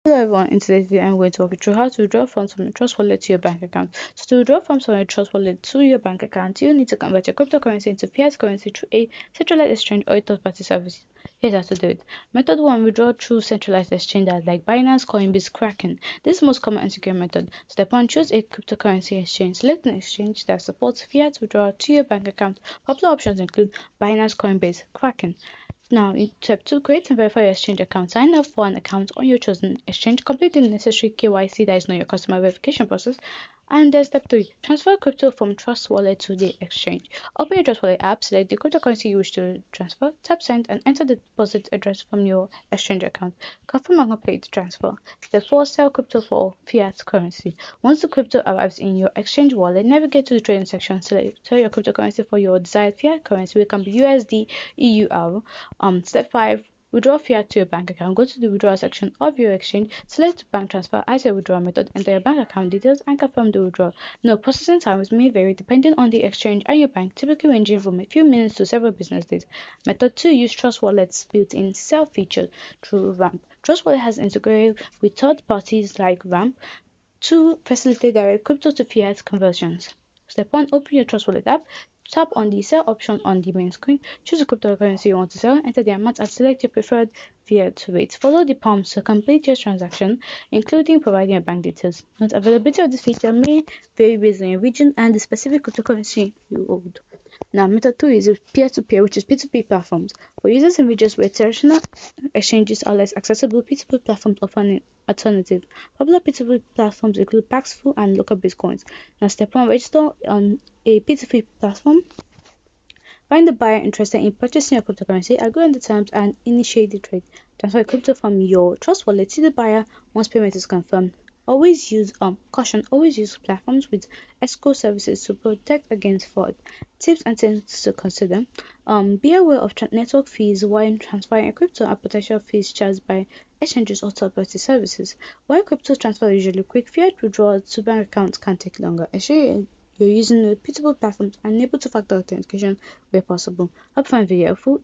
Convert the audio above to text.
Hello everyone, in today's video I'm going to walk you through how to withdraw funds from your Trust wallet to your bank account. So to withdraw funds from your Trust wallet to your bank account, you need to convert your cryptocurrency into fiat currency through a centralized exchange or a third-party service. Here's how to do it. Method 1. Withdraw through centralized exchanges like Binance, Coinbase, Kraken. This is the most common and secure method. Step 1. Choose a cryptocurrency exchange. Select an exchange that supports fiat withdrawal to your bank account. Popular options include Binance, Coinbase, Kraken. Now, in step 2, create and verify your exchange account. Sign up for an account on your chosen exchange. Complete the necessary KYC, that is not your customer verification process. And then step 3, transfer crypto from Trust Wallet to the exchange. Open your Trust Wallet app, select the cryptocurrency you wish to transfer, tap send, and enter the deposit address from your exchange account. Confirm and complete the transfer. Step 4, sell crypto for fiat currency. Once the crypto arrives in your exchange wallet, navigate to the trading section, select your cryptocurrency for your desired fiat currency, which can be USD, EUR. Step 5, withdraw fiat to your bank account. Go to the withdrawal section of your exchange, select bank transfer as your withdrawal method, enter your bank account details, and confirm the withdrawal. Now, processing times may vary depending on the exchange and your bank, typically ranging from a few minutes to several business days. Method 2, use Trust Wallet's built-in sell feature through Ramp. Trust Wallet has integrated with third parties like Ramp to facilitate direct crypto to fiat conversions. Step 1, open your Trust Wallet app. Tap on the sell option on the main screen, choose the cryptocurrency you want to sell, enter the amount and select your preferred fiat rate. Follow the prompts to complete your transaction, including providing your bank details. Note, availability of this feature may vary based on your region and the specific cryptocurrency you hold. Now, method 2 is peer-to-peer, which is P2P platforms. For users in regions where traditional exchanges are less accessible, P2P platforms offer an alternative. Popular P2P platforms include Paxful and local Bitcoins. Now, step 1, register on a P2P platform. Find the buyer interested in purchasing your cryptocurrency, agree on the terms, and initiate the trade. Transfer crypto from your Trust wallet to the buyer once payment is confirmed. Always use always use platforms with escrow services to protect against fraud. Tips and things to consider. Be aware of network fees when transferring a crypto and potential fees charged by exchanges or third-party services. While crypto transfer is usually quick, fiat withdrawals to bank accounts can take longer. Ensure you're using reputable platforms and able to factor authentication where possible. Hope you find the video helpful.